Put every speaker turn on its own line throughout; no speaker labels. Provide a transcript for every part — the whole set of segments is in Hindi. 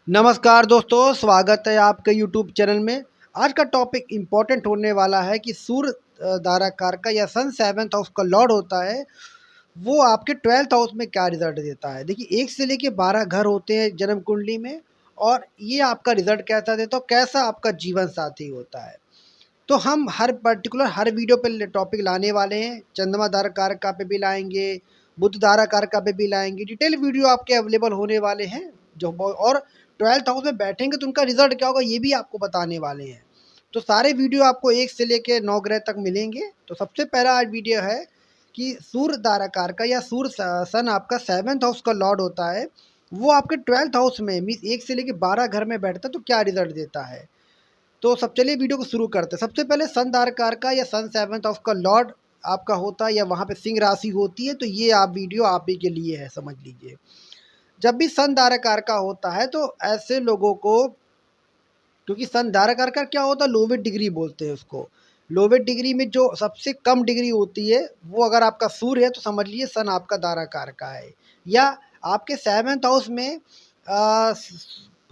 नमस्कार दोस्तों, स्वागत है आपके यूट्यूब चैनल में। आज का टॉपिक इम्पोर्टेंट होने वाला है कि सूर्य धारा कारका या सन सेवन्थ हाउस का लॉर्ड होता है, वो आपके 12th हाउस में क्या रिज़ल्ट देता है। देखिए 1 से लेके 12 घर होते हैं जन्म कुंडली में और ये आपका रिज़ल्ट कैसा देता है, कैसा आपका जीवन साथी होता है। तो हम हर वीडियो पे टॉपिक लाने वाले हैं, चंद्रमा धारा कारका पे भी लाएँगे, बुध धारा कारका पे भी लाएँगे, डिटेल वीडियो आपके अवेलेबल होने वाले हैं। जो ब और 12th हाउस में बैठेंगे तो उनका रिज़ल्ट क्या होगा ये भी आपको बताने वाले हैं। तो सारे वीडियो आपको 1 से लेके 9 ग्रह तक मिलेंगे। तो सबसे पहला आज वीडियो है कि सूर्य धारा कारका या सूर्य सन आपका 7th हाउस का लॉर्ड होता है, वो आपके 12th हाउस में मीन्स 1 से लेके 12 घर में बैठता है तो क्या रिज़ल्ट देता है। तो सब चलिए वीडियो को शुरू करते हैं। सबसे पहले सन धारकार का या सन सेवन्थ हाउस का लॉर्ड आपका होता है या वहाँ पे सिंह राशि होती है, तो ये आप वीडियो आप ही के लिए है, समझ लीजिए। जब भी सन धारकार का होता है तो ऐसे लोगों को, क्योंकि सन धारकार का क्या होता है, लोवेट डिग्री बोलते हैं उसको। लोवेट डिग्री में जो सबसे कम डिग्री होती है वो अगर आपका सूर्य है तो समझ लीजिए सन आपका धाराकार का है। या आपके सेवन्थ हाउस में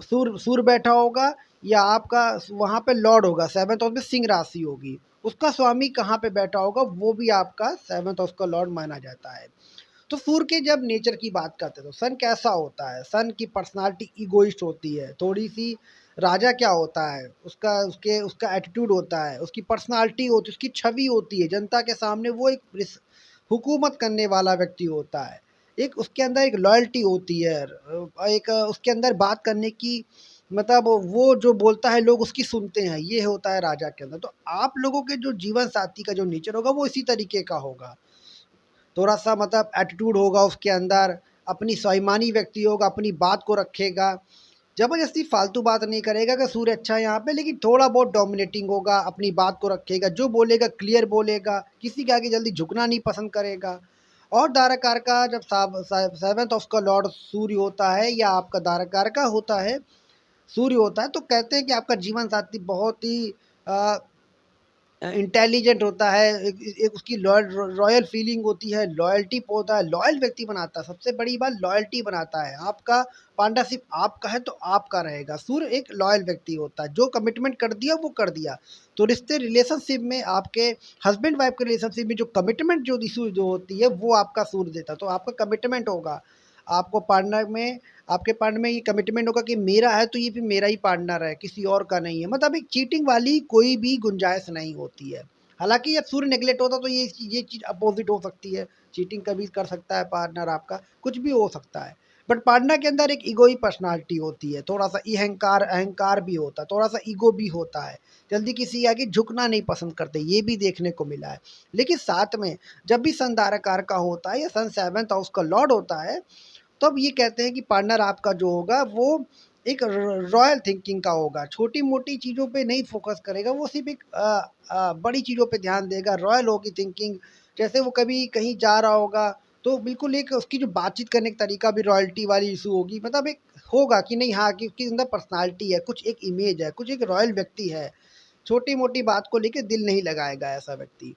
सूर्य बैठा होगा या आपका वहाँ पे लॉर्ड होगा, सेवन्थ हाउस में सिंह राशि होगी, उसका स्वामी कहाँ पे बैठा होगा वो भी आपका सेवन्थ हाउस का लॉर्ड माना जाता है। तो सूर्य के जब नेचर की बात करते हैं तो सन कैसा होता है, सन की पर्सनालिटी ईगोइस्ट होती है थोड़ी सी। राजा क्या होता है, उसका एटीट्यूड होता है, उसकी पर्सनालिटी होती है, उसकी छवि होती है जनता के सामने, वो एक हुकूमत करने वाला व्यक्ति होता है। एक उसके अंदर एक लॉयल्टी होती है, एक उसके अंदर बात करने की, मतलब वो जो बोलता है लोग उसकी सुनते हैं, ये होता है राजा के अंदर। तो आप लोगों के जो जीवन साथी का जो नेचर होगा वो इसी तरीके का होगा। थोड़ा सा मतलब एटीट्यूड होगा उसके अंदर, अपनी स्वाभिमानी व्यक्ति होगा, अपनी बात को रखेगा, ज़बरदस्ती फालतू बात नहीं करेगा कि सूर्य अच्छा है यहाँ पे, लेकिन थोड़ा बहुत डोमिनेटिंग होगा, अपनी बात को रखेगा, जो बोलेगा क्लियर बोलेगा, किसी के आगे जल्दी झुकना नहीं पसंद करेगा। और धाराकार का जब सेवन्थ हाउस का लॉर्ड सूर्य होता है या आपका धाराकार का होता है, सूर्य होता है, तो कहते हैं कि आपका जीवन साथी बहुत ही इंटेलिजेंट होता है, एक उसकी रॉयल फीलिंग होती है, लॉयल्टी होता है, लॉयल व्यक्ति बनाता है। सबसे बड़ी बात लॉयल्टी बनाता है। आपका पार्टनरशिप आपका है तो आपका रहेगा। सूर्य एक लॉयल व्यक्ति होता है, जो कमिटमेंट कर दिया वो कर दिया। तो रिश्ते रिलेशनशिप में आपके हस्बैंड वाइफ के रिलेशनशिप में जो कमिटमेंट जो इशू जो होती है वो आपका सूर्य देता है। तो आपका कमिटमेंट होगा, आपको पार्टनर में, आपके पार्टनर में ये कमिटमेंट होगा कि मेरा है तो ये भी मेरा ही पार्टनर है, किसी और का नहीं है। मतलब एक चीटिंग वाली कोई भी गुंजाइश नहीं होती है। हालाँकि जब सूर्य नेगलेक्ट होता तो ये चीज़ अपोज़िट हो सकती है, चीटिंग कभी कर सकता है पार्टनर आपका, कुछ भी हो सकता है। बट पार्टनर के अंदर एक ईगोई पर्सनैलिटी होती है, थोड़ा-सा अहंकार अहंकार भी होता है, थोड़ा-सा ईगो भी होता है, जल्दी किसी के आगे झुकना नहीं पसंद करते, ये भी देखने को मिला है। लेकिन साथ में जब भी सन धाराकार का होता है या सन 7th हाउस का लॉर्ड होता है, तब ये कहते हैं कि पार्टनर आपका जो होगा वो एक रॉयल थिंकिंग का होगा, छोटी-मोटी चीज़ों पे नहीं फ़ोकस करेगा, वो सिर्फ़ एक बड़ी चीज़ों पे ध्यान देगा, रॉयल होगी थिंकिंग। जैसे वो कभी कहीं जा रहा होगा, तो बिल्कुल एक उसकी जो बातचीत करने का तरीका भी रॉयल्टी वाली इश्यू होगी, मतलब एक होगा कि नहीं हाँ, कि उसके अंदर पर्सनैलिटी है, कुछ एक इमेज है, कुछ एक रॉयल व्यक्ति है। छोटी-मोटी बात को लेके दिल नहीं लगाएगा ऐसा व्यक्ति।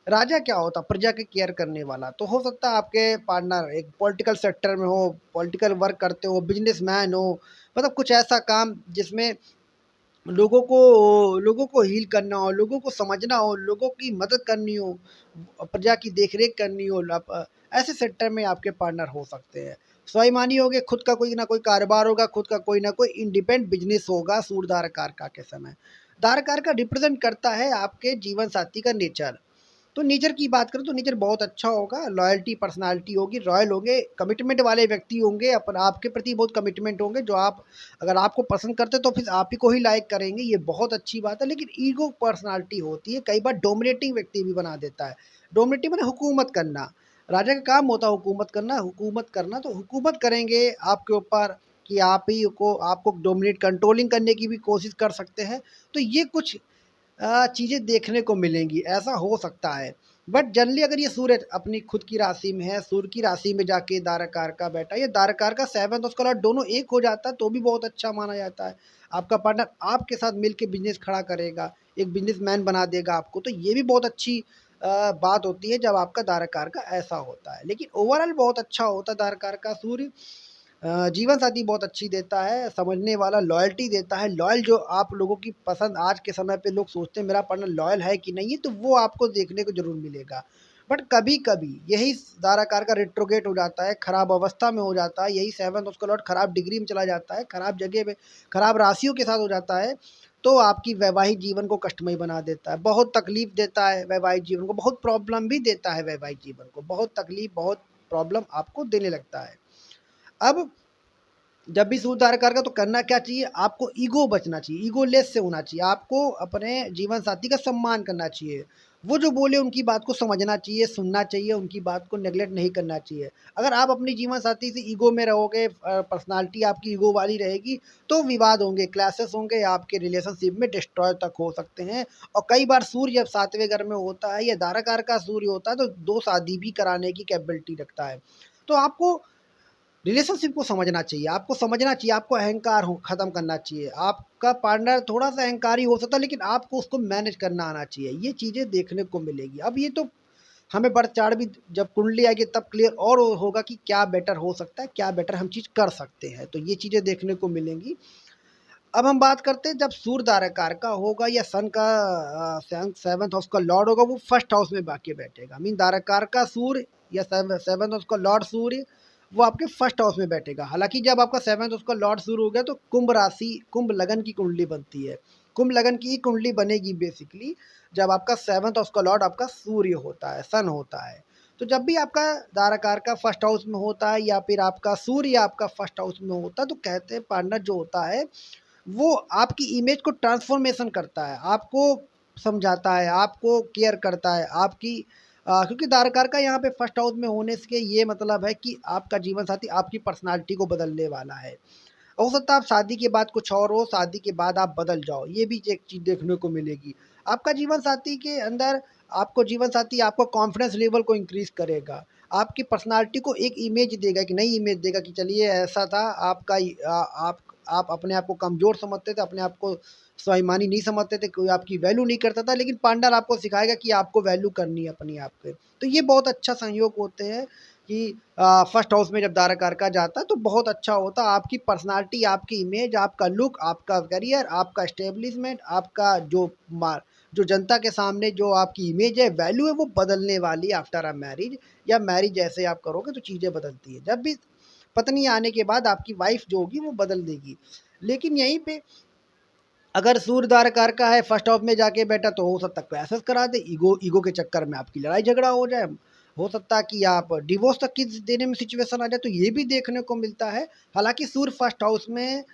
राजा क्या होता? प्रजा की केयर करने वाला। तो हो सकता है आपके पार्टनर एक पॉलिटिकल सेक्टर में हो, पॉलिटिकल वर्क करते हो, बिज़नेसमैन हो, मतलब कुछ ऐसा काम जिसमें लोगों को हील करना हो, लोगों को समझना हो, लोगों की मदद करनी हो, प्रजा की देख-रेख करनी हो, ऐसे सेक्टर में आपके पार्टनर हो सकते हैं। स्वाभिमानी होंगे, खुद का कोई ना कोई कारोबार होगा, खुद का कोई ना कोई इंडिपेंडेंट बिज़नेस होगा सूर्य धारकारका के समय। धारकारका रिप्रेज़ेंट करता है आपके जीवन साथी का नेचर। तो नेचर की बात करें तो नेचर बहुत अच्छा होगा, लॉयल्टी पर्सनालिटी होगी, रॉयल होंगे, कमिटमेंट वाले व्यक्ति होंगे, अपन आपके प्रति बहुत कमिटमेंट होंगे, जो आप अगर आपको पसंद करते तो फिर आप ही को ही लाइक करेंगे, ये बहुत अच्छी बात है। लेकिन ईगो पर्सनालिटी होती है, कई बार डोमिनेटिंग व्यक्ति भी बना देता है। डोमिनेटिंग माने हुकूमत करना, राजा का काम होता है हुकूमत करना, तो हुकूमत करेंगे आपके ऊपर कि आप ही को आपको डोमिनेट कंट्रोलिंग करने की भी कोशिश कर सकते हैं। तो ये कुछ चीज़ें देखने को मिलेंगी, ऐसा हो सकता है। बट जनरली अगर ये सूर्य अपनी खुद की राशि में है, सूर्य की राशि में जाके धाराकार बैठा है, या धाराकार का 7th हाउस का लॉर्ड दोनों एक हो जाता है तो भी बहुत अच्छा माना जाता है। आपका पार्टनर आपके साथ मिल के बिज़नेस खड़ा करेगा, एक बिज़नेसमैन बना देगा आपको, तो ये भी बहुत अच्छी बात होती है जब आपका धाराकार का ऐसा होता है। लेकिन ओवरऑल बहुत अच्छा होता है धाराकार का सूर्य। जीवन साथी बहुत अच्छी देता है, समझने वाला, लॉयल्टी देता है। लॉयल जो आप लोगों की पसंद आज के समय पे लोग सोचते हैं मेरा पार्टनर लॉयल है कि नहीं है, तो वो आपको देखने को ज़रूर मिलेगा। बट कभी-कभी यही दाराकार का रेट्रोगेट हो जाता है, खराब अवस्था में हो जाता है, यही 7th उसका लॉर्ड खराब डिग्री में चला जाता है, खराब जगह पे, खराब राशियों के साथ हो जाता है, तो आपकी वैवाहिक जीवन को कष्टमय बना देता है। बहुत तकलीफ़ देता है वैवाहिक जीवन को, बहुत प्रॉब्लम भी देता है वैवाहिक जीवन को, बहुत तकलीफ़, बहुत प्रॉब्लम आपको देने लगता है। अब जब भी सूद आकार का तो करना क्या चाहिए, आपको ईगो बचना चाहिए, ईगोलेस से होना चाहिए, आपको अपने जीवन साथी का सम्मान करना चाहिए। वो जो बोले उनकी बात को समझना चाहिए, सुनना चाहिए, उनकी बात को नेगलेक्ट नहीं करना चाहिए। अगर आप अपनी जीवन साथी से ईगो में रहोगे, पर्सनालिटी आपकी ईगो वाली रहेगी, तो विवाद होंगे, क्लैशेस होंगे, आपके रिलेशनशिप में डिस्ट्रॉय तक हो सकते हैं। और कई बार सूर्य जब 7वें घर में होता है या दाराकार का सूर्य होता है, तो 2 शादी भी कराने की कैपेबिलिटी रखता है। तो आपको रिलेशनशिप को समझना चाहिए, आपको समझना चाहिए, आपको अहंकार हो ख़त्म करना चाहिए। आपका पार्टनर थोड़ा-सा अहंकारी हो सकता है, लेकिन आपको उसको मैनेज करना आना चाहिए। ये चीज़ें देखने को मिलेगी। अब ये तो हमें बढ़-चढ़ भी जब कुंडली आएगी तब क्लियर और होगा कि क्या बेटर हो सकता है, क्या बेटर हम चीज़ कर सकते हैं। तो ये चीज़ें देखने को मिलेंगी। अब हम बात करते हैं जब सूर्य धारकार का होगा या सन का 7th हाउस का लॉर्ड होगा, वो फर्स्ट हाउस में आके बैठेगा। मीन धारकार का सूर्य या 7th हाउस का लॉर्ड सूर्य वो आपके फर्स्ट हाउस में बैठेगा। हालांकि जब आपका 7th हाउस का लॉर्ड शुरू हो गया तो कुंभ राशि, कुंभ लगन की कुंडली बनती है। कुंभ लगन की कुंडली बनेगी बेसिकली जब आपका 7th हाउस का लॉर्ड आपका सूर्य होता है, सन होता है। तो जब भी आपका धारकार का फर्स्ट हाउस में होता है या फिर आपका सूर्य आपका फर्स्ट हाउस में होता है, तो कहते हैं पार्टनर जो होता है वो आपकी इमेज को ट्रांसफॉर्मेशन करता है, आपको समझाता है, आपको केयर करता है, आपकी क्योंकि दारकार का यहाँ पे फर्स्ट हाउस में होने से ये मतलब है कि आपका जीवन साथी आपकी पर्सनालिटी को बदलने वाला है। हो सकता है आप शादी के बाद कुछ और हो, शादी के बाद आप बदल जाओ, ये भी एक चीज़ देखने को मिलेगी। आपका जीवन साथी के अंदर आपको जीवन साथी आपको कॉन्फिडेंस लेवल को इंक्रीज़ करेगा। आपकी पर्सनैलिटी को एक इमेज देगा, एक नई इमेज देगा कि चलिए ऐसा था आपका आप अपने आप को कमज़ोर समझते थे, अपने आप को स्वाभिमानी नहीं समझते थे, कोई आपकी वैल्यू नहीं करता था, लेकिन पार्टनर आपको सिखाएगा कि आपको वैल्यू करनी है अपनी आप पे। तो ये बहुत अच्छा संयोग होते हैं कि फर्स्ट हाउस में जब दाराकार का जाता है तो बहुत अच्छा होता है। आपकी पर्सनालिटी, आपकी इमेज, आपका लुक, आपका करियर, आपका एस्टेब्लिशमेंट, आपका जो जनता के सामने जो आपकी इमेज है, वैल्यू है, वो बदलने वाली है आफ्टर अ मैरिज या मैरिज जैसे आप करोगे तो चीज़ें बदलती है। जब भी पत्नी आने के बाद आपकी वाइफ जो होगी वो बदल देगी। लेकिन यहीं पे अगर सूर्यदार का है फर्स्ट हाउस में जाके बैठा तो हो सकता है क्लैशेस करा दे, ईगो ईगो के चक्कर में आपकी लड़ाई झगड़ा हो जाए, हो सकता है कि आप डिवोर्स तक की देने में सिचुएशन आ जाए, तो ये भी देखने को मिलता है। हालांकि सूर्य फर्स्ट हाउस में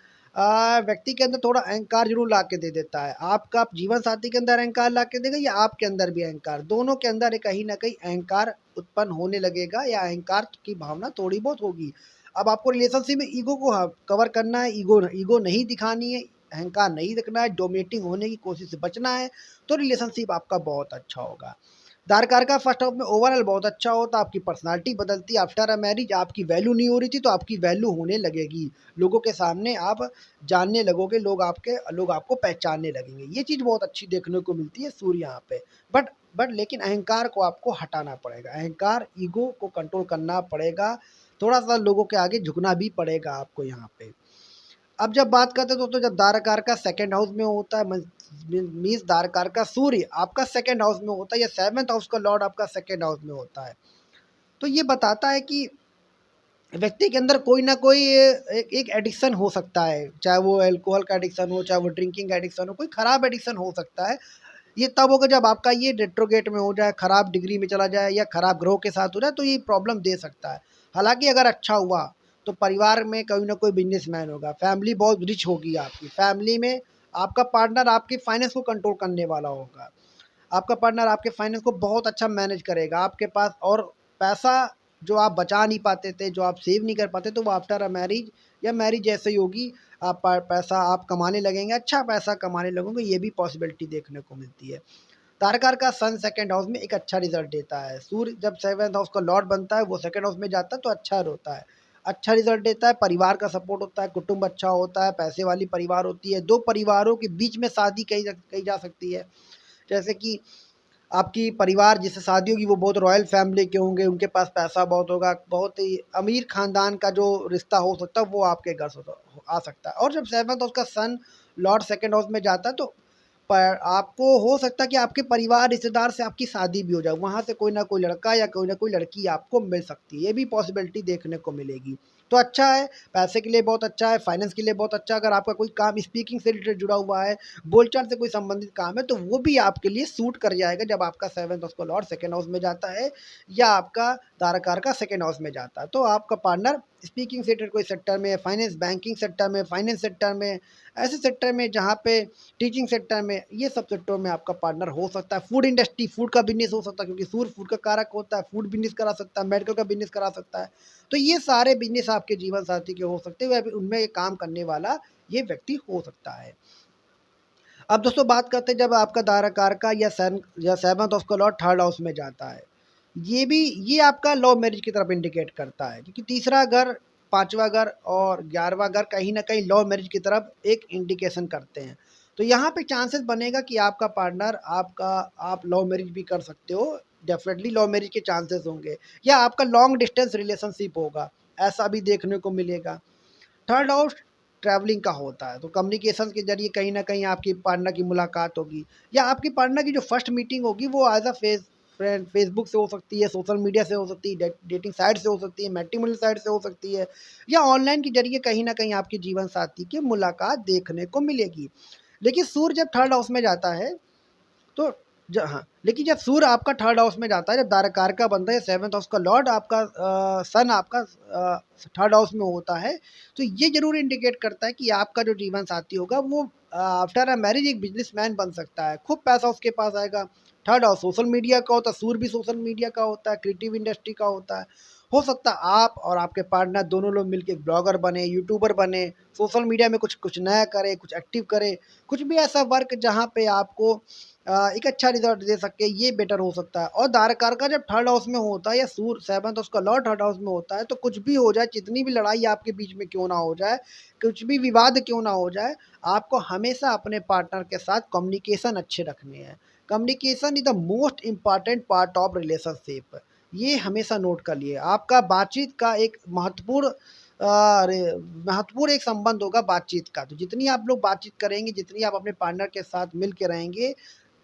व्यक्ति के अंदर थोड़ा अहंकार जरूर ला के दे देता है, आपका जीवन साथी के अंदर अहंकार ला के देगा या आपके अंदर भी अहंकार, दोनों के अंदर कहीं ना कहीं अहंकार उत्पन्न होने लगेगा या अहंकार की भावना थोड़ी बहुत होगी। अब आपको रिलेशनशिप में ईगो को कवर करना है, ईगो ईगो नहीं दिखानी है, अहंकार नहीं रखना है, डोमिनेटिंग होने की कोशिश से बचना है, तो रिलेशनशिप आपका बहुत अच्छा होगा। दारकार का फर्स्ट हाउस में ओवरऑल बहुत अच्छा होता, आपकी पर्सनालिटी बदलती है, आफ्टर अ मैरिज आपकी वैल्यू नहीं हो रही थी तो आपकी वैल्यू होने लगेगी, लोगों के सामने आप जानने लगोगे, लोग आपको पहचानने लगेंगे। ये चीज़ बहुत अच्छी देखने को मिलती है सूर्य यहाँ पे। बट लेकिन अहंकार को आपको हटाना पड़ेगा, अहंकार ईगो को कंट्रोल करना पड़ेगा, थोड़ा सा लोगों के आगे झुकना भी पड़ेगा आपको यहाँ पे। अब जब बात करते हैं दोस्तों, जब दाराकार का सेकंड हाउस में होता है, मीन्स दाराकार का सूर्य आपका सेकंड हाउस में होता है या 7th हाउस का लॉर्ड आपका सेकंड हाउस में होता है, तो ये बताता है कि व्यक्ति के अंदर कोई ना कोई एक एडिक्शन हो सकता है, चाहे वो अल्कोहल का एडिक्शन हो, चाहे वो ड्रिंकिंग का एडिक्शन हो, कोई खराब एडिक्शन हो सकता है। ये तब होगा जब आपका ये रेट्रोगेट में हो जाए, खराब डिग्री में चला जाए या खराब ग्रह के साथ हो जाए, तो ये प्रॉब्लम दे सकता है। हालांकि अगर अच्छा हुआ तो परिवार में कोई ना कोई बिजनेसमैन होगा, फैमिली बहुत रिच होगी, आपकी फैमिली में आपका पार्टनर आपके फाइनेंस को कंट्रोल करने वाला होगा, आपका पार्टनर आपके फाइनेंस को बहुत अच्छा मैनेज करेगा, आपके पास और पैसा जो आप बचा नहीं पाते थे, जो आप सेव नहीं कर पाते, तो वो आफ्टर अ मैरिज या मैरिज जैसे ही होगी, आप पैसा आप कमाने लगेंगे, अच्छा पैसा कमाने लगोगे, ये भी पॉसिबिलिटी देखने को मिलती है। तारकार का सन सेकंड हाउस में एक अच्छा रिजल्ट देता है, सूर्य जब 7th हाउस का लॉर्ड बनता है वो सेकंड हाउस में जाता है तो अच्छा होता है, अच्छा रिजल्ट देता है, परिवार का सपोर्ट होता है, कुटुंब अच्छा होता है, पैसे वाली परिवार होती है, दो परिवारों के बीच में शादी कही जा सकती है, जैसे कि आपकी परिवार जिससे शादी होगी वो बहुत रॉयल फैमिली के होंगे, उनके पास पैसा बहुत होगा, बहुत ही अमीर खानदान का जो रिश्ता हो सकता है वो आपके घर से आ सकता है। और जब 7th हाउस का सन लॉर्ड 2nd हाउस में जाता है तो पर आपको हो सकता है कि आपके परिवार रिश्तेदार से आपकी शादी भी हो जाए, वहाँ से कोई ना कोई लड़का या कोई ना कोई लड़की आपको मिल सकती है, ये भी पॉसिबिलिटी देखने को मिलेगी। तो अच्छा है, पैसे के लिए बहुत अच्छा है, फाइनेंस के लिए बहुत अच्छा है। अगर आपका कोई काम स्पीकिंग से रिलेटेड जुड़ा हुआ है, बोलचाल से कोई संबंधित काम है, तो वो भी आपके लिए सूट कर जाएगा जब आपका 7th हाउस का लॉर्ड 2nd हाउस में जाता है या आपका तारकार का 2nd हाउस में जाता है। तो आपका पार्टनर स्पीकिंग से रिलेटेड कोई सेक्टर में, फाइनेंस बैंकिंग सेक्टर में, फाइनेंस सेक्टर में, ऐसे सेक्टर में जहाँ पे टीचिंग सेक्टर में, ये सब सेक्टरों में आपका पार्टनर हो सकता है। फूड इंडस्ट्री, फूड का बिजनेस हो सकता है क्योंकि सूर्य फूड का कारक होता है, फूड बिजनेस करा सकता है, मेडिकल का बिजनेस करा सकता है। तो ये सारे बिजनेस आपके जीवन साथी के हो सकते हैं, उनमें ये काम करने वाला ये व्यक्ति हो सकता है। अब दोस्तों बात करते हैं जब आपका धाराकार का या सन या 7th हाउस का लॉर्ड 3rd हाउस में जाता है, ये भी ये आपका लव मैरिज की तरफ इंडिकेट करता है क्योंकि तीसरा घर, पांचवा घर और 11वां घर कहीं ना कहीं लव मैरिज की तरफ एक इंडिकेशन करते हैं। तो यहाँ पे चांसेस बनेगा कि आपका पार्टनर आपका आप लव मैरिज भी कर सकते हो, डेफिनेटली लव मैरिज के चांसेस होंगे या आपका लॉन्ग डिस्टेंस रिलेशनशिप होगा, ऐसा भी देखने को मिलेगा। 3rd हाउस ट्रैवलिंग का होता है, तो कम्युनिकेशन के जरिए कहीं ना कहीं आपकी पार्टनर की मुलाकात होगी या आपकी पार्टनर की जो फर्स्ट मीटिंग होगी वो एज अ फ्रेंड फेसबुक से हो सकती है, सोशल मीडिया से हो सकती है, डेटिंग साइट से हो सकती है, मैट्रिमोनियल साइट से हो सकती है या ऑनलाइन के जरिए कहीं ना कहीं आपकी जीवन साथी की मुलाकात देखने को मिलेगी। लेकिन सूर्य जब 3rd हाउस में जाता है तो हाँ, लेकिन जब सूर्य आपका 3rd हाउस में जाता है, जब धारकारका बनता है, 7th हाउस का लॉर्ड आपका सन आपका 3rd हाउस में होता है, तो ये ज़रूर इंडिकेट करता है कि आपका जो जीवन साथी होगा वो आफ्टर अ मैरिज एक बिजनेसमैन बन सकता है, खूब पैसा उसके पास आएगा। 3rd हाउस सोशल मीडिया का होता है, सूर्य भी सोशल मीडिया का होता है, क्रिएटिव इंडस्ट्री का होता है। हो सकता है आप और आपके पार्टनर दोनों लोग मिलके एक ब्लॉगर बने, यूट्यूबर बने, सोशल मीडिया में कुछ कुछ नया करें, कुछ एक्टिव करें, कुछ भी ऐसा वर्क जहाँ पे आपको एक अच्छा रिज़ल्ट दे सके, ये बेटर हो सकता है। और धारकार का जब 3rd हाउस में होता है या सूर्य 7th उसका लॉर्ड 3rd हाउस में होता है, तो कुछ भी हो जाए, जितनी भी लड़ाई आपके बीच में क्यों ना हो जाए, कुछ भी विवाद क्यों ना हो जाए, आपको हमेशा अपने पार्टनर के साथ कम्युनिकेशन अच्छे रखने हैं। Communication is the most important part of relationship. ये हमेशा नोट कर लिए। आपका बातचीत का एक महत्वपूर्ण एक संबंध होगा बातचीत का। तो जितनी आप लोग बातचीत करेंगे, जितनी आप अपने पार्टनर के साथ मिल के रहेंगे,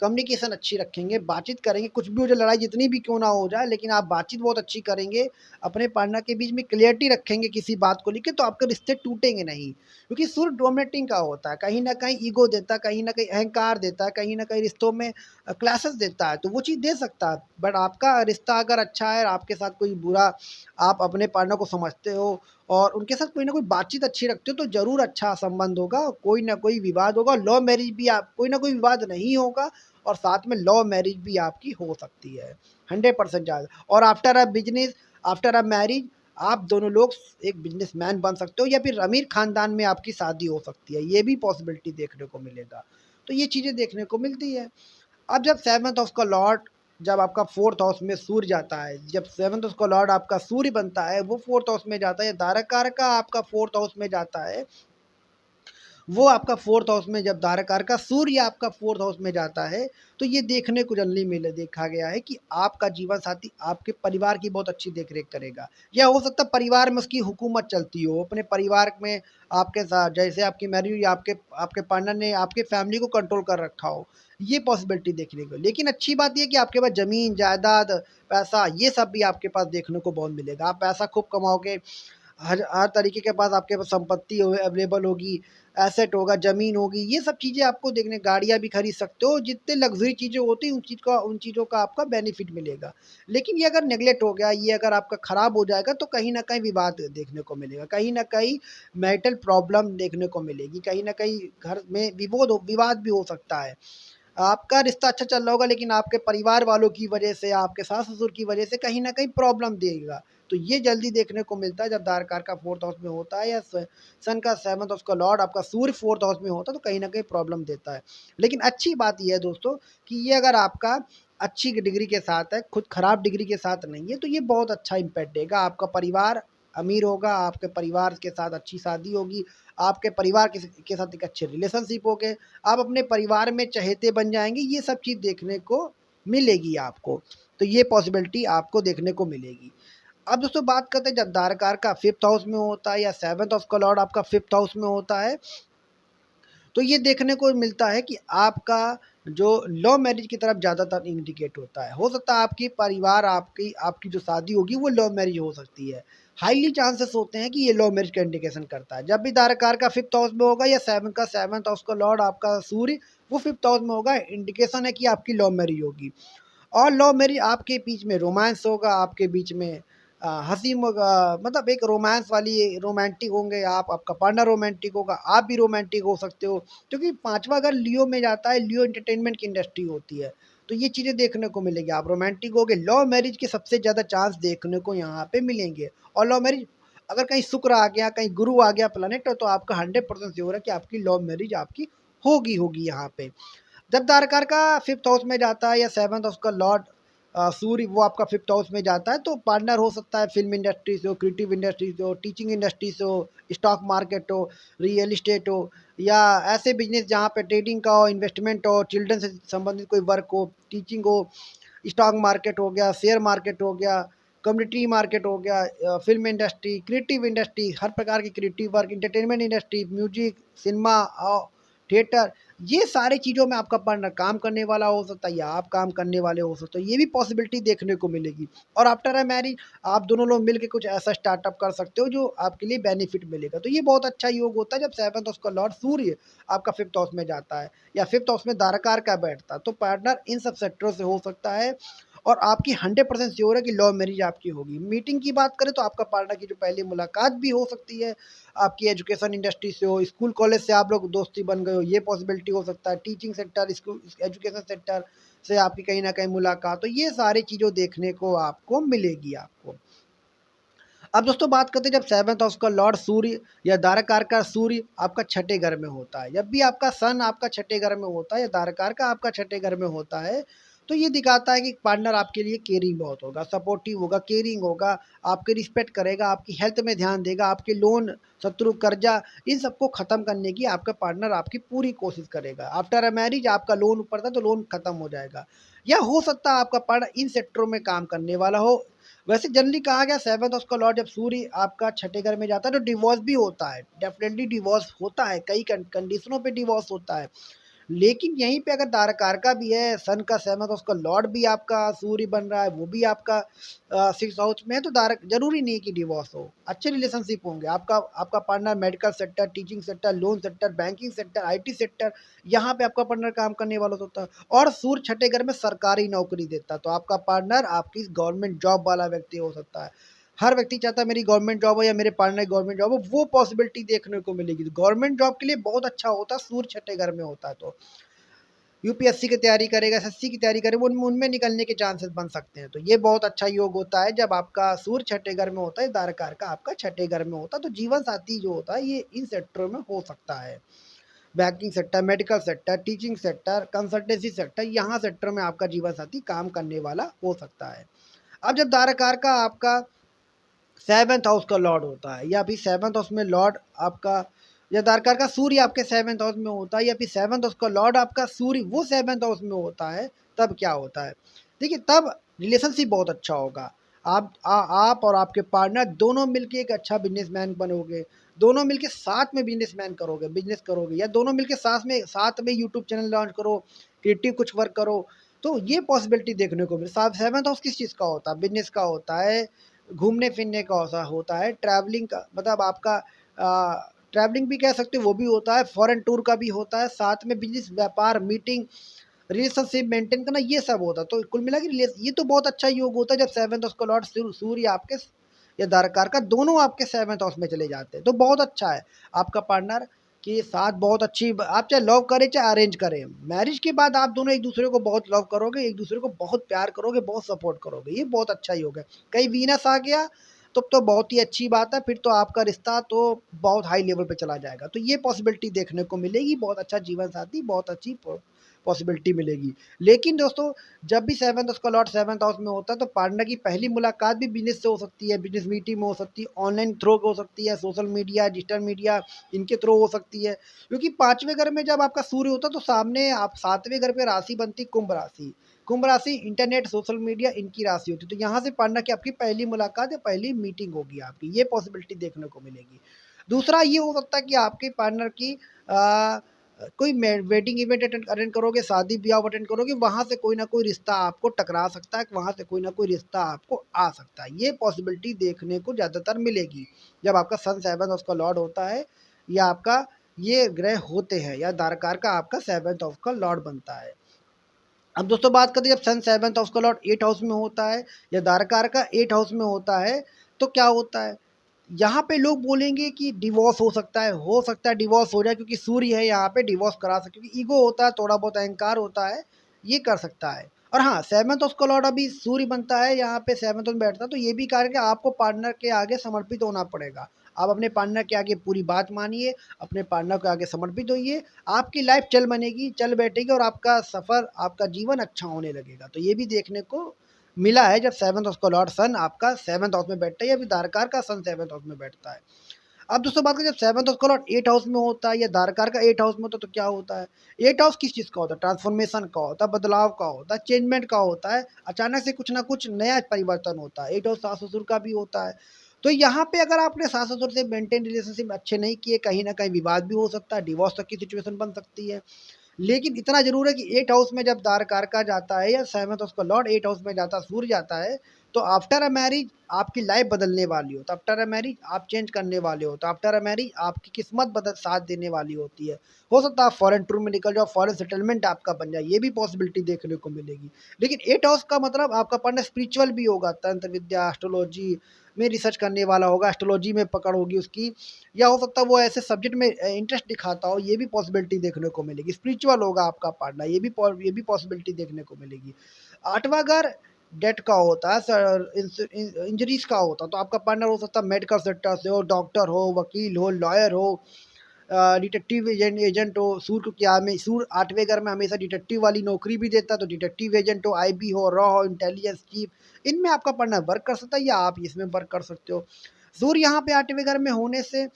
कम्युनिकेशन अच्छी रखेंगे, बातचीत करेंगे, कुछ भी हो जाए, लड़ाई जितनी भी क्यों ना हो जाए, लेकिन आप बातचीत बहुत अच्छी करेंगे, अपने पार्टनर के बीच में क्लियरिटी रखेंगे किसी बात को लेके, तो आपके रिश्ते टूटेंगे नहीं। क्योंकि सूर्य डोमिनेटिंग का होता है, कहीं न कहीं ईगो देता है, कहीं न कहीं अहंकार देता है, कहीं न कहीं रिश्तों में क्लैशेस देता है, तो वो चीज़ दे सकता है। बट आपका रिश्ता अगर अच्छा है, आपके साथ कोई बुरा, आप अपने पार्टनर को समझते हो और उनके साथ कोई ना कोई बातचीत अच्छी रखते हो, तो ज़रूर अच्छा संबंध होगा, कोई ना कोई विवाद होगा। लव मैरिज भी आप कोई ना कोई विवाद नहीं होगा और साथ में लव मैरिज भी आपकी हो सकती है 100% ज़्यादा। और आफ्टर अ मैरिज आप दोनों लोग एक बिजनेसमैन बन सकते हो या फिर अमीर खानदान में आपकी शादी हो सकती है, ये भी पॉसिबिलिटी देखने को मिलेगा। तो ये चीज़ें देखने को मिलती है। अब जब 7th हाउस का लॉर्ड जब आपका 4th हाउस में सूर्य जाता है, जब 7th हाउस का लॉर्ड आपका सूर्य बनता है, वो 4th हाउस में जाता है, धारकार का आपका 4th हाउस में जाता है, वो आपका 4th हाउस में जब धारकार का सूर्य आपका 4th हाउस में जाता है, तो ये देखने को जनरली मिले देखा गया है कि आपका जीवन साथी आपके परिवार की बहुत अच्छी देख-रेख करेगा। या हो सकता है परिवार में उसकी हुकूमत चलती हो, अपने परिवार में आपके साथ जैसे आपकी मैरिज हुई, आपके आपके पार्टनर ने आपके फैमिली को कंट्रोल कर रखा हो, ये पॉसिबिलिटी देखने को। लेकिन अच्छी बात ये है कि आपके पास ज़मीन, जायदाद, पैसा ये सब भी आपके पास देखने को बहुत मिलेगा। आप पैसा खूब कमाओगे, हर तरीके के पास आपके पास संपत्ति हो अवेलेबल होगी, एसेट होगा, ज़मीन होगी, ये सब चीज़ें आपको देखने, गाड़ियाँ भी खरीद सकते हो, जितने लग्ज़री चीज़ें होती हैं उन चीज़ों का आपका बेनिफिट मिलेगा। लेकिन ये अगर नेगलेक्ट हो गया, ये अगर आपका ख़राब हो जाएगा तो कहीं न कहीं विवाद देखने को मिलेगा, कहीं न कहीं मैरिटल प्रॉब्लम देखने को मिलेगी, कहीं न कहीं घर में विवाद भी हो सकता है। आपका रिश्ता अच्छा चल रहा होगा लेकिन आपके परिवार वालों की वजह से, आपके सास-ससुर की वजह से कहीं न कहीं प्रॉब्लम देगा। तो ये जल्दी देखने को मिलता है जब धारकार का 4th हाउस में होता है या सन का 7th हाउस का लॉर्ड आपका सूर्य 4th हाउस में होता है, तो कहीं न कहीं प्रॉब्लम देता है। लेकिन अच्छी बात ये है दोस्तों कि ये अगर आपका अच्छी डिग्री के साथ है, खुद खराब डिग्री के साथ नहीं है, तो ये बहुत अच्छा इम्पैक्ट देगा। आपका परिवार अमीर होगा, आपके परिवार के साथ अच्छी शादी होगी, आपके परिवार के साथ एक अच्छे रिलेशनशिप होंगे, आप अपने परिवार में चहेते बन जाएँगे, ये सब चीज़ देखने को मिलेगी आपको। तो ये पॉसिबिलिटी आपको देखने को मिलेगी। अब दोस्तों बात करते हैं, जब दारकार का 5th हाउस में होता है या 7th हाउस का लॉर्ड आपका 5th हाउस में होता है, तो ये देखने को मिलता है कि आपका जो लव मैरिज की तरफ ज़्यादातर इंडिकेट होता है। हो सकता है आपकी परिवार, आपकी आपकी जो शादी होगी वो लव मैरिज हो सकती है। हाईली चांसेस होते हैं कि ये लव मैरिज का इंडिकेशन करता है। जब भी दारकार का 5th हाउस में होगा या 7th हाउस का लॉर्ड आपका सूर्य वो 5th हाउस में होगा, इंडिकेशन है कि आपकी लव मैरिज होगी। और लव मैरिज आपके बीच में रोमांस होगा, आपके बीच में हँसी मतलब एक रोमांस वाली रोमांटिक होंगे आप, आपका पार्टनर रोमांटिक होगा, आप भी रोमांटिक हो सकते हो। क्योंकि 5वां घर लियो में जाता है, लियो एंटरटेनमेंट की इंडस्ट्री होती है, तो ये चीज़ें देखने को मिलेगी। आप रोमांटिक होगे, लव मैरिज के सबसे ज़्यादा चांस देखने को यहाँ पे मिलेंगे। और लव मैरिज अगर कहीं शुक्र आ गया, कहीं गुरु आ गया प्लानेट, तो आपका 100% श्योर है कि आपकी लव मैरिज आपकी होगी यहाँ पे। जब दारकार का 5th हाउस में जाता है या 7th हाउस का लॉर्ड सूर्य वो आपका 5th हाउस में जाता है, तो पार्टनर हो सकता है फिल्म इंडस्ट्री से हो, क्रिएटिव इंडस्ट्री से हो, टीचिंग इंडस्ट्री से हो, स्टॉक मार्केट हो, रियल इस्टेट हो, या ऐसे बिजनेस जहाँ पे ट्रेडिंग का हो, इन्वेस्टमेंट हो, चिल्ड्रन से संबंधित कोई वर्क हो, टीचिंग हो, स्टॉक मार्केट हो गया, शेयर मार्केट हो गया, कम्युनिटी मार्केट हो गया, फिल्म इंडस्ट्री, क्रिएटिव इंडस्ट्री, हर प्रकार की creative work, entertainment industry, music, cinema, theatre, ये सारी चीज़ों में आपका पार्टनर काम करने वाला हो सकता है या आप काम करने वाले हो सकते हो। ये भी पॉसिबिलिटी देखने को मिलेगी। और आफ्टर अ मैरिज आप दोनों लोग मिल के कुछ ऐसा स्टार्टअप कर सकते हो जो आपके लिए बेनिफिट मिलेगा। तो ये बहुत अच्छा योग होता है जब 7th हाउस का लॉर्ड सूर्य आपका 5th हाउस में जाता है या 5th हाउस में दारकार का बैठता है, तो पार्टनर इन सब सेक्टरों से हो सकता है। और आपकी 100% श्योर है कि लव मैरिज आपकी होगी। मीटिंग की बात करें तो आपका पार्टनर की जो पहली मुलाकात भी हो सकती है, आपकी एजुकेशन इंडस्ट्री से हो, स्कूल कॉलेज से आप लोग दोस्ती बन गए हो, ये पॉसिबिलिटी हो सकता है। Teaching sector, school education sector से आपकी कहीं ना कहीं मुलाकात, तो ये सारी चीज़ों देखने को आपको मिलेगी आपको। अब दोस्तों बात करते हैं, जब 7th हाउस का लॉर्ड सूर्य या दारकार का सूर्य आपका छठे घर में होता है, जब भी आपका सन आपका छठे घर में होता है या दारकार का आपका छठे घर में होता है, तो ये दिखाता है कि पार्टनर आपके लिए केयरिंग बहुत होगा, सपोर्टिव होगा, केयरिंग होगा, आपकी रिस्पेक्ट करेगा, आपकी हेल्थ में ध्यान देगा, आपके लोन, शत्रु, कर्जा, इन सबको ख़त्म करने की आपका पार्टनर आपकी पूरी कोशिश करेगा। आफ्टर अ मैरिज आपका लोन ऊपर था तो लोन खत्म हो जाएगा, या हो सकता है आपका पार्टनर इन सेक्टरों में काम करने वाला हो। वैसे जनरली कहा गया 7th हाउस का लॉर्ड जब सूर्य आपका छठे घर में जाता है तो डिवोर्स भी होता है, डेफिनेटली डिवोर्स होता है, कई कंडीशनों पे डिवोर्स होता है। लेकिन यहीं पे अगर दारकारका भी है, सन का 7th हाउस का लॉर्ड भी आपका सूर्य बन रहा है, वो भी आपका 6th हाउस में है, तो दारक जरूरी नहीं है कि डिवोर्स हो, अच्छे रिलेशनशिप होंगे। आपका आपका partner medical sector, teaching sector, loan sector, banking sector, IT sector, यहाँ पे आपका पार्टनर काम करने वाला होता है। और सूर्य छठे घर में सरकारी नौकरी देता है, तो आपका पार्टनर आपकी गवर्नमेंट जॉब वाला व्यक्ति हो सकता है। हर व्यक्ति चाहता है मेरी गवर्नमेंट जॉब हो या मेरे पार्टनर गवर्नमेंट जॉब हो, वो पॉसिबिलिटी देखने को मिलेगी। तो गवर्नमेंट जॉब के लिए बहुत अच्छा होता है सूर्य छठे घर में होता है। तो यूपीएससी की तैयारी करेगा, एसएससी की तैयारी करेगा, उनमें उनमें निकलने के चांसेस बन सकते हैं। तो ये बहुत अच्छा योग होता है जब आपका सूर्य छठे घर में होता है, दारकार का आपका छठे घर में होता है। तो जीवन साथी जो होता है ये इन सेक्टरों में हो सकता है, banking sector, medical sector, teaching sector, consultancy sector, यहाँ सेक्टर में आपका जीवन साथी काम करने वाला हो सकता है। अब जब दारकार का आपका 7th हाउस का लॉर्ड होता है, या फिर 7th हाउस में लॉर्ड आपका या दारकार का सूर्य आपके 7th हाउस में होता है, या फिर 7th हाउस का लॉर्ड आपका सूर्य वो 7th हाउस में होता है, तब क्या होता है? देखिए तब रिलेशनशिप बहुत अच्छा होगा। आप और आपके पार्टनर दोनों मिलके एक अच्छा बिजनेसमैन बनोगे, दोनों मिलके साथ में बिजनेस करोगे, या दोनों मिलके साथ में यूट्यूब चैनल लॉन्च करो, क्रिएटिव कुछ वर्क करो। तो ये पॉसिबिलिटी देखने को मिले। 7th हाउस किस चीज़ का होता है? बिजनेस का होता है, घूमने फिरने का ऐसा होता है, ट्रैवलिंग का मतलब आपका ट्रैवलिंग भी कह सकते हो, वो भी होता है, फॉरेन टूर का भी होता है, साथ में बिजनेस, व्यापार, मीटिंग, रिलेशनशिप मेंटेन करना, ये सब होता है। तो कुल मिला के ये तो बहुत अच्छा योग होता है जब 7th हाउस का लॉर्ड सूर्य आपके या दारकार का दोनों आपके 7th हाउस में चले जाते हैं, तो बहुत अच्छा है। आपका पार्टनर के साथ बहुत अच्छी आप चाहे लव करें चाहे अरेंज करें, मैरिज के बाद आप दोनों एक दूसरे को बहुत लव करोगे, एक दूसरे को बहुत प्यार करोगे, बहुत सपोर्ट करोगे, ये बहुत अच्छा योग है। कहीं वीनस आ गया तो बहुत ही अच्छी बात है, फिर तो आपका रिश्ता तो बहुत हाई लेवल पे चला जाएगा। तो ये पॉसिबिलिटी देखने को मिलेगी, बहुत अच्छा जीवन साथी, बहुत अच्छी पॉसिबिलिटी मिलेगी। लेकिन दोस्तों जब भी 7th हाउस का लॉर्ड 7th हाउस में होता है, तो पार्टनर की पहली मुलाकात भी बिजनेस से हो सकती है, बिजनेस मीटिंग में हो सकती है, ऑनलाइन थ्रू हो सकती है, सोशल मीडिया, डिजिटल मीडिया, इनके थ्रू हो सकती है। क्योंकि 5वें घर में जब आपका सूर्य होता है तो सामने आप 7वें घर पे राशि बनती कुंभ राशि, कुंभ राशि इंटरनेट, सोशल मीडिया इनकी राशि होती है, तो यहाँ से पार्टनर की आपकी पहली मुलाकात या पहली मीटिंग होगी आपकी, ये पॉसिबिलिटी देखने को मिलेगी। दूसरा ये हो सकता है कि आपके पार्टनर की कोई वेडिंग इवेंट अटेंड करोगे, शादी ब्याह अटेंड करोगे, वहाँ से कोई ना कोई रिश्ता आपको टकरा सकता है, वहाँ से कोई ना कोई रिश्ता आपको आ सकता है, ये पॉसिबिलिटी देखने को ज़्यादातर मिलेगी जब आपका सन 7th हाउस का लॉर्ड होता है, या आपका ये ग्रह होते हैं, या दारकार का आपका 7th हाउस का लॉर्ड बनता है। अब दोस्तों बात करते हैं, जब सन 7th हाउस का लॉर्ड 8 हाउस में होता है या दारकार का 8 हाउस में होता है, तो क्या होता है, यहाँ पे लोग बोलेंगे कि डिवोर्स हो सकता है डिवोर्स हो जाए, क्योंकि सूर्य है यहाँ पे, डिवोर्स करा सकते, क्योंकि ईगो होता है, थोड़ा बहुत अहंकार होता है, ये कर सकता है। और हाँ, 7th हाउस का लॉर्ड अभी सूर्य बनता है, यहाँ पे 7th हाउस में बैठता है, तो ये भी कारण कि आपको पार्टनर के आगे समर्पित होना पड़ेगा। आप अपने पार्टनर के आगे पूरी बात मानिए, अपने पार्टनर के आगे समर्पित होइए, आपकी लाइफ चल बनेगी, चल बैठेगी, और आपका सफ़र, आपका जीवन अच्छा होने लगेगा। तो ये भी देखने को मिला है जब 7th हाउस का लॉर्ड सन आपका 7th हाउस में बैठता है, या फिर दारकार का सन 7th हाउस में बैठता है। अब दोस्तों बात करें, जब 7th हाउस का लॉर्ड 8 हाउस में होता है या दारकार का 8 हाउस में होता है, तो क्या होता है, 8 हाउस किस चीज़ का होता है, ट्रांसफॉर्मेशन का होता है, बदलाव का होता है, चेंजमेंट का होता है, अचानक से कुछ ना कुछ नया परिवर्तन होता है। 8 हाउस सास ससुर का भी होता है। तो यहाँ पे अगर आपने सास ससुर से मेंटेन रिलेशनशिप अच्छे नहीं किए, कहीं ना कहीं विवाद भी हो सकता है, डिवोर्स तक की सिचुएशन बन सकती है। लेकिन इतना ज़रूर है कि 8 हाउस में जब दारकारका जाता है या 7th हाउस का लॉर्ड 8 हाउस में जाता है, सूर्य जाता है, तो आफ्टर अ मैरिज आपकी लाइफ बदलने वाली हो, तो आफ्टर अ मैरिज आप चेंज करने वाले हो, तो आफ्टर अ मैरिज आपकी किस्मत बदल साथ देने वाली होती है। हो सकता है आप फॉरेन टूर में निकल जाओ, फॉरेन सेटलमेंट आपका बन जाए, ये भी पॉसिबिलिटी देखने को मिलेगी। लेकिन 8 हाउस का मतलब आपका पार्टनर स्पिरिचुअल भी होगा, तंत्र विद्या, एस्ट्रोलॉजी में रिसर्च करने वाला होगा, एस्ट्रोलॉजी में पकड़ होगी उसकी, या हो सकता है वो ऐसे सब्जेक्ट में इंटरेस्ट दिखाता हो, ये भी पॉसिबिलिटी देखने को मिलेगी। स्पिरिचुअल होगा आपका पार्टनर, ये भी पॉसिबिलिटी देखने को मिलेगी। 8वां घर डेथ का होता है, इंजरीज का होता है, तो आपका पार्टनर हो सकता है मेडिकल सेक्टर से हो, डॉक्टर हो, वकील हो, लॉयर हो, डिटेक्टिव एजेंट हो। सूर्य को क्या में, सूर्य 8वें घर में हमेशा डिटेक्टिव वाली नौकरी भी देता है, तो डिटेक्टिव एजेंट हो, आईबी हो, रॉ हो, इंटेलिजेंस चीफ, इनमें आपका पार्टनर वर्क कर सकता है, या आप इसमें वर्क कर सकते हो। सूर्य यहाँ पे 8वें घर में होने से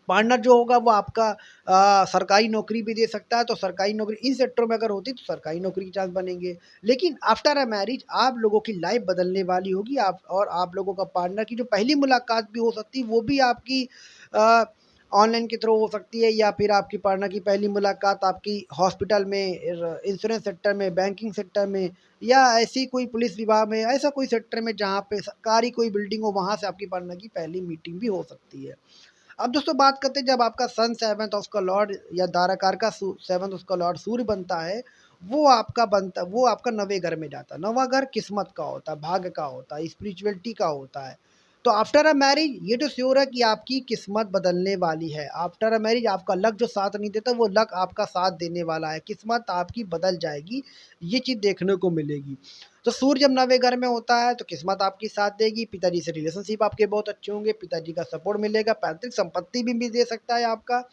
पार्टनर जो होगा वो आपका सरकारी नौकरी भी दे सकता है, तो सरकारी नौकरी इन सेक्टरों में अगर होती तो सरकारी नौकरी के चांस बनेंगे। लेकिन आफ्टर अ मैरिज आप लोगों की लाइफ बदलने वाली होगी, आप और आप लोगों का पार्टनर की जो पहली मुलाकात भी हो सकती है, वो भी आपकी ऑनलाइन के थ्रू हो सकती है, या फिर आपकी पार्टनर की पहली मुलाकात आपकी हॉस्पिटल में, इंश्योरेंस सेक्टर में, बैंकिंग सेक्टर में, या ऐसी कोई पुलिस विभाग में, ऐसा कोई सेक्टर में जहाँ पे सरकारी कोई बिल्डिंग हो, वहाँ से आपकी पार्टनर की पहली मीटिंग भी हो सकती है। अब दोस्तों बात करते हैं, जब आपका सन 7th हाउस का लॉर्ड या दाराकार का 7th हाउस का लॉर्ड सूर्य बनता है, वो आपका 9वें घर में जाता है। 9वां घर किस्मत का होता है, भाग्य का होता है, स्पिरिचुअलिटी का होता है। तो आफ्टर अ मैरिज ये तो श्योर है कि आपकी किस्मत बदलने वाली है। आफ्टर अ मैरिज आपका लक जो साथ नहीं देता, वो लक आपका साथ देने वाला है, किस्मत आपकी बदल जाएगी, ये चीज़ देखने को मिलेगी। तो सूर्य जब 9वें घर में होता है, तो किस्मत आपकी साथ देगी, पिताजी से रिलेशनशिप आपके बहुत अच्छे होंगे, पिताजी का सपोर्ट मिलेगा, पैतृक संपत्ति भी दे सकता है आपका,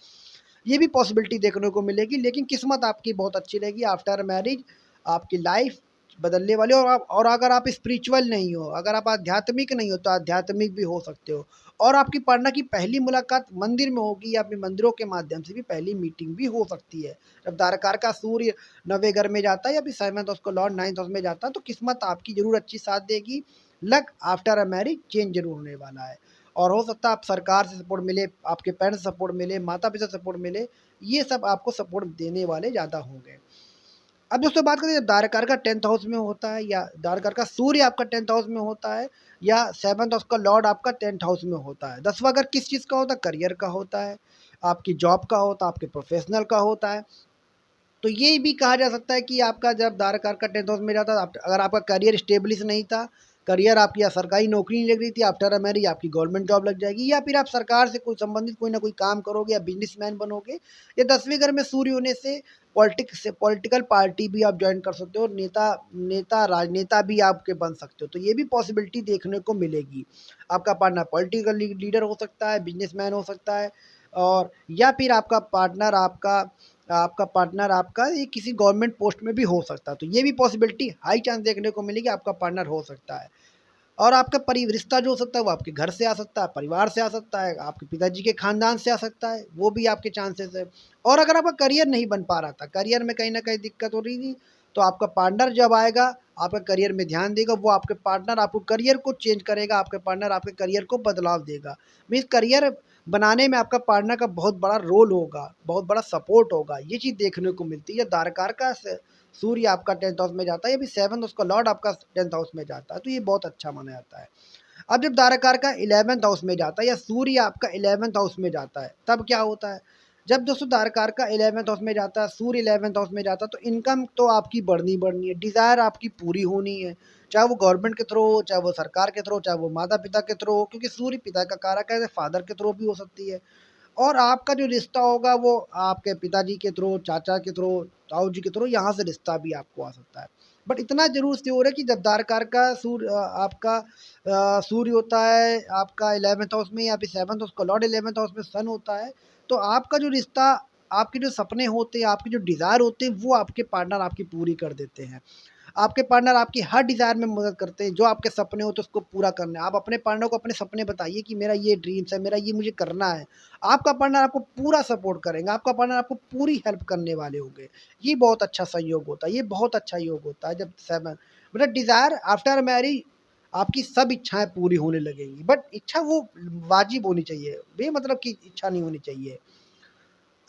ये भी पॉसिबिलिटी देखने को मिलेगी। लेकिन किस्मत आपकी बहुत अच्छी रहेगी, आफ्टर मैरिज आपकी लाइफ बदलने वाली हो। और अगर आप स्पिरिचुअल नहीं हो, अगर आप आध्यात्मिक नहीं हो, तो आध्यात्मिक भी हो सकते हो। और आपकी पार्टनर की पहली मुलाकात मंदिर में होगी, या फिर मंदिरों के माध्यम से भी पहली मीटिंग भी हो सकती है। जब दारकार का सूर्य 9वें घर में जाता है, या फिर 7th हाउस को लॉर्ड 9th हाउस में जाता है, तो किस्मत आपकी जरूर अच्छी साथ देगी, luck after a marriage change जरूर होने वाला है। और हो सकता है आप सरकार से सपोर्ट मिले, आपके पेरेंट्स से सपोर्ट मिले, माता पिता से सपोर्ट मिले, ये सब आपको सपोर्ट देने वाले ज़्यादा होंगे। अब दोस्तों बात करें, जब दारकार का 10th हाउस में होता है, या दारकार का सूर्य आपका 10th हाउस में होता है, या 7th हाउस का लॉर्ड आपका 10th हाउस में होता है, 10वां घर किस चीज़ का होता है, करियर का होता है, आपकी जॉब का होता है, आपके प्रोफेशनल का होता है। तो ये भी कहा जा सकता है कि आपका जब दारकार का 10th हाउस में जाता है, अगर आपका करियर स्टेब्लिश नहीं था, करियर आपकी या सरकारी नौकरी नहीं लग रही थी, आफ्टर अ मैरिज आपकी गवर्नमेंट जॉब लग जाएगी, या फिर आप सरकार से कोई संबंधित कोई ना कोई काम करोगे, या बिजनेसमैन बनोगे, या 10वें घर में सूर्य होने से पॉलिटिकल पार्टी भी आप ज्वाइन कर सकते हो, राजनेता भी आपके बन सकते हो। तो ये भी पॉसिबिलिटी देखने को मिलेगी। आपका पार्टनर पॉलिटिकल लीडर हो सकता है, बिजनेसमैन हो सकता है, और या फिर आपका ये किसी गवर्नमेंट पोस्ट में भी हो सकता है। तो ये भी पॉसिबिलिटी हाई चांस देखने को मिलेगी, आपका पार्टनर हो सकता है। और आपका रिश्ता जो हो सकता है, वो आपके घर से आ सकता है, परिवार से आ सकता है, आपके पिताजी के खानदान से आ सकता है, वो भी आपके चांसेस है। और अगर आपका करियर नहीं बन पा रहा था, करियर में कहीं ना कहीं दिक्कत हो रही थी, तो आपका पार्टनर जब आएगा, आपका करियर में ध्यान देगा, वो आपके पार्टनर आपको करियर को चेंज करेगा, आपके पार्टनर आपके करियर को बदलाव देगा। मीन्स करियर बनाने में आपका पार्टनर का बहुत बड़ा रोल होगा, बहुत बड़ा सपोर्ट होगा, ये चीज़ देखने को मिलती है। दारकार का सूर्य आपका 10th हाउस में जाता है, या फिर 7th उसका लॉर्ड आपका 10th हाउस में जाता है, तो ये बहुत अच्छा माना जाता है। अब जब दाराकार का 11th हाउस में जाता है या सूर्य आपका 11th हाउस में जाता है, तब क्या होता है? जब दोस्तों दाराकार का 11th हाउस में जाता है, सूर्य 11th हाउस में जाता है, तो इनकम तो आपकी बढ़नी है, डिज़ायर आपकी पूरी होनी है। चाहे वो गवर्नमेंट के थ्रू हो, चाहे वो सरकार के थ्रू हो, चाहे वो माता-पिता के थ्रू हो, क्योंकि सूर्य पिता का कारक है, फादर के थ्रू भी हो सकती है। और आपका जो रिश्ता होगा वो आपके पिताजी के थ्रू, चाचा के थ्रू, ताऊ जी के थ्रू, यहाँ से रिश्ता भी आपको आ सकता है। बट इतना ज़रूर श्योर है कि जब दारकार का आपका सूर्य होता है आपका 11th हाउस में, या फिर 7th हाउस का लॉर्ड 11th हाउस में सन होता है, तो आपका जो रिश्ता, आपके जो सपने होते हैं, आपके जो डिज़ायर होते हैं, वो आपके पार्टनर आपकी पूरी कर देते हैं। आपके पार्टनर आपकी हर डिज़ायर में मदद करते हैं, जो आपके सपने होते हैं उसको पूरा करना है। आप अपने पार्टनर को अपने सपने बताइए कि मेरा ये ड्रीम्स है, मेरा ये मुझे करना है। आपका पार्टनर आपको पूरा सपोर्ट करेगा, आपका पार्टनर आपको पूरी हेल्प करने वाले होंगे। ये बहुत अच्छा संयोग होता है, ये बहुत अच्छा योग होता है जब 7 मतलब डिज़ायर आफ्टर मैरिज आपकी सब इच्छाएँ पूरी होने लगेंगी। बट इच्छा वो वाजिब होनी चाहिए, बेमतलब की इच्छा नहीं होनी चाहिए।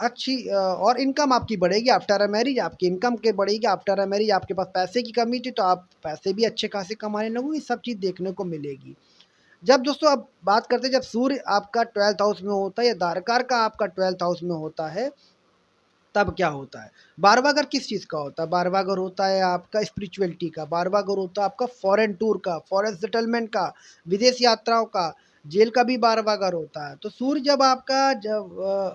अच्छी और इनकम आपकी बढ़ेगी आफ्टर अ मैरिज, आपकी इनकम के बढ़ेगी आफ्टर अ मैरिज। आपके पास पैसे की कमी थी तो आप पैसे भी अच्छे खासे कमाने लगोगे, सब चीज़ देखने को मिलेगी। जब दोस्तों अब बात करते हैं, जब सूर्य आपका 12th हाउस में होता है या दारकार का आपका 12th हाउस में होता है, तब क्या होता है? 12वां घर किस चीज़ का होता है? 12वां घर होता है आपका स्पिरिचुअलिटी का, 12वां घर होता है आपका फॉरेन टूर का, फॉरेन सेटलमेंट का, विदेश यात्राओं का, जेल का भी 12वां घर होता है। तो सूर्य जब आपका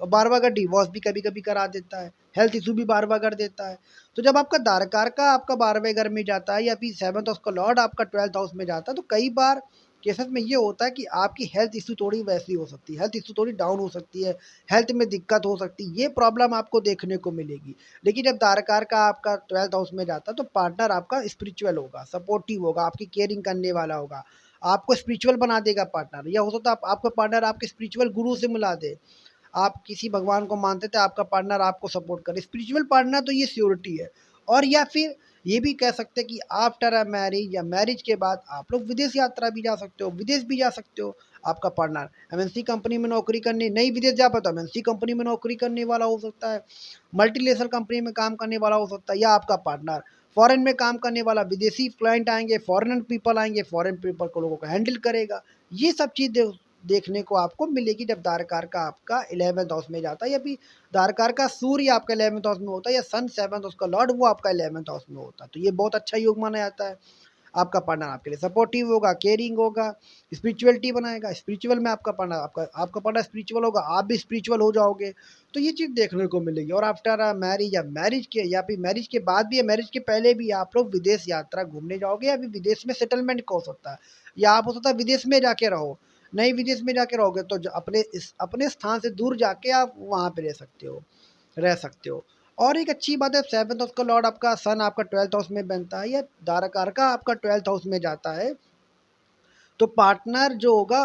12वां घर डिवोर्स भी कभी-कभी करा देता है, हेल्थ इश्यू भी 12वां घर देता है। तो जब आपका दारकार का आपका 12वें घर में जाता है, या फिर 7th हाउस का लॉर्ड आपका 12th हाउस में जाता है, तो कई बार केसेस में ये होता है कि आपकी हेल्थ इश्यू थोड़ी वैसी हो सकती है, हेल्थ इश्यू थोड़ी डाउन हो सकती है, हेल्थ में दिक्कत हो सकती है, ये प्रॉब्लम आपको देखने को मिलेगी। लेकिन जब दारकार का आपका 12th हाउस में जाता है, तो पार्टनर आपका स्पिरिचुअल होगा, सपोर्टिव होगा, आपकी केयरिंग करने वाला होगा, आपको स्पिरिचुअल बना देगा पार्टनर। या हो सकता है आपका पार्टनर आपके स्पिरिचुअल गुरु से मिला दे, आप किसी भगवान को मानते थे, आपका पार्टनर आपको सपोर्ट करे, स्पिरिचुअल पार्टनर, तो ये श्योरिटी है। और या फिर ये भी कह सकते हैं कि आफ्टर अ मैरिज या मैरिज के बाद आप लोग विदेश यात्रा भी जा सकते हो, विदेश भी जा सकते हो। आपका पार्टनर एमएनसी कंपनी में नौकरी करने नहीं विदेश जा पाता, एमएनसी कंपनी में नौकरी करने वाला हो सकता है, मल्टीनेशनल कंपनी में काम करने वाला हो सकता है, या आपका पार्टनर फॉरेन में काम करने वाला, विदेशी क्लाइंट आएंगे, फॉरेन पीपल आएंगे, फॉरेन पीपल को लोगों को हैंडल करेगा। ये सब चीज़ देखने को आपको मिलेगी जब दारकार का आपका 11th हाउस में जाता है, या फिर दारकार का सूर्य आपका 11th हाउस में होता है, या सन 7th हाउस का लॉर्ड वो आपका 11th हाउस में होता है। तो ये बहुत अच्छा योग माना जाता है। आपका पार्टनर आपके लिए सपोर्टिव होगा, केयरिंग होगा, स्पिरिचुअलिटी बनाएगा, स्पिरिचुअल में आपका पार्टनर आपका पार्टनर स्पिरिचुअल होगा, आप भी स्पिरिचुअल हो जाओगे। तो ये चीज़ देखने को मिलेगी। और आफ्टर मैरिज या मैरिज के, या फिर मैरिज के बाद भी या मैरिज के पहले भी आप लोग विदेश यात्रा घूमने जाओगे, या फिर विदेश में सेटलमेंट का हो सकता है, या आप हो सकता है विदेश में जाके रहो। नहीं विदेश में जाके रहोगे तो अपने स्थान से दूर जाके आप वहाँ पे रह सकते हो। और एक अच्छी बात है, 7th हाउस का लॉर्ड आपका सन आपका 12th हाउस में बनता है, या दाराकार का आपका 12th हाउस में जाता है, तो पार्टनर जो होगा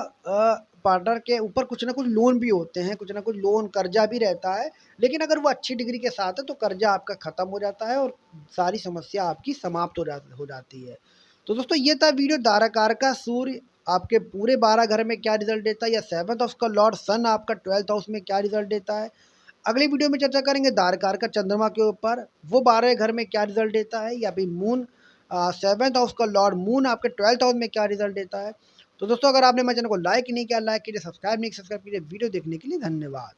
पार्टनर के ऊपर कुछ ना कुछ लोन भी होते हैं, कुछ ना कुछ लोन कर्जा भी रहता है। लेकिन अगर वो अच्छी डिग्री के साथ है तो कर्जा आपका ख़त्म हो जाता है, और सारी समस्या आपकी समाप्त हो जाती है। तो दोस्तों ये था वीडियो, दाराकार का सूर्य आपके पूरे 12 घर में क्या रिजल्ट देता है, या 7th हाउस का लॉर्ड सन आपका 12th हाउस में क्या रिजल्ट देता है। अगली वीडियो में चर्चा करेंगे दारकार का चंद्रमा के ऊपर, वो 12 घर में क्या रिजल्ट देता है, या फिर मून 7th हाउस का लॉर्ड मून आपके 12th हाउस में क्या रिजल्ट देता है। तो दोस्तों अगर आपने मेरे चैनल को लाइक नहीं किया, लाइक कीजिए, सब्सक्राइब नहीं किया, सब्सक्राइब कीजिए। वीडियो देखने के लिए धन्यवाद।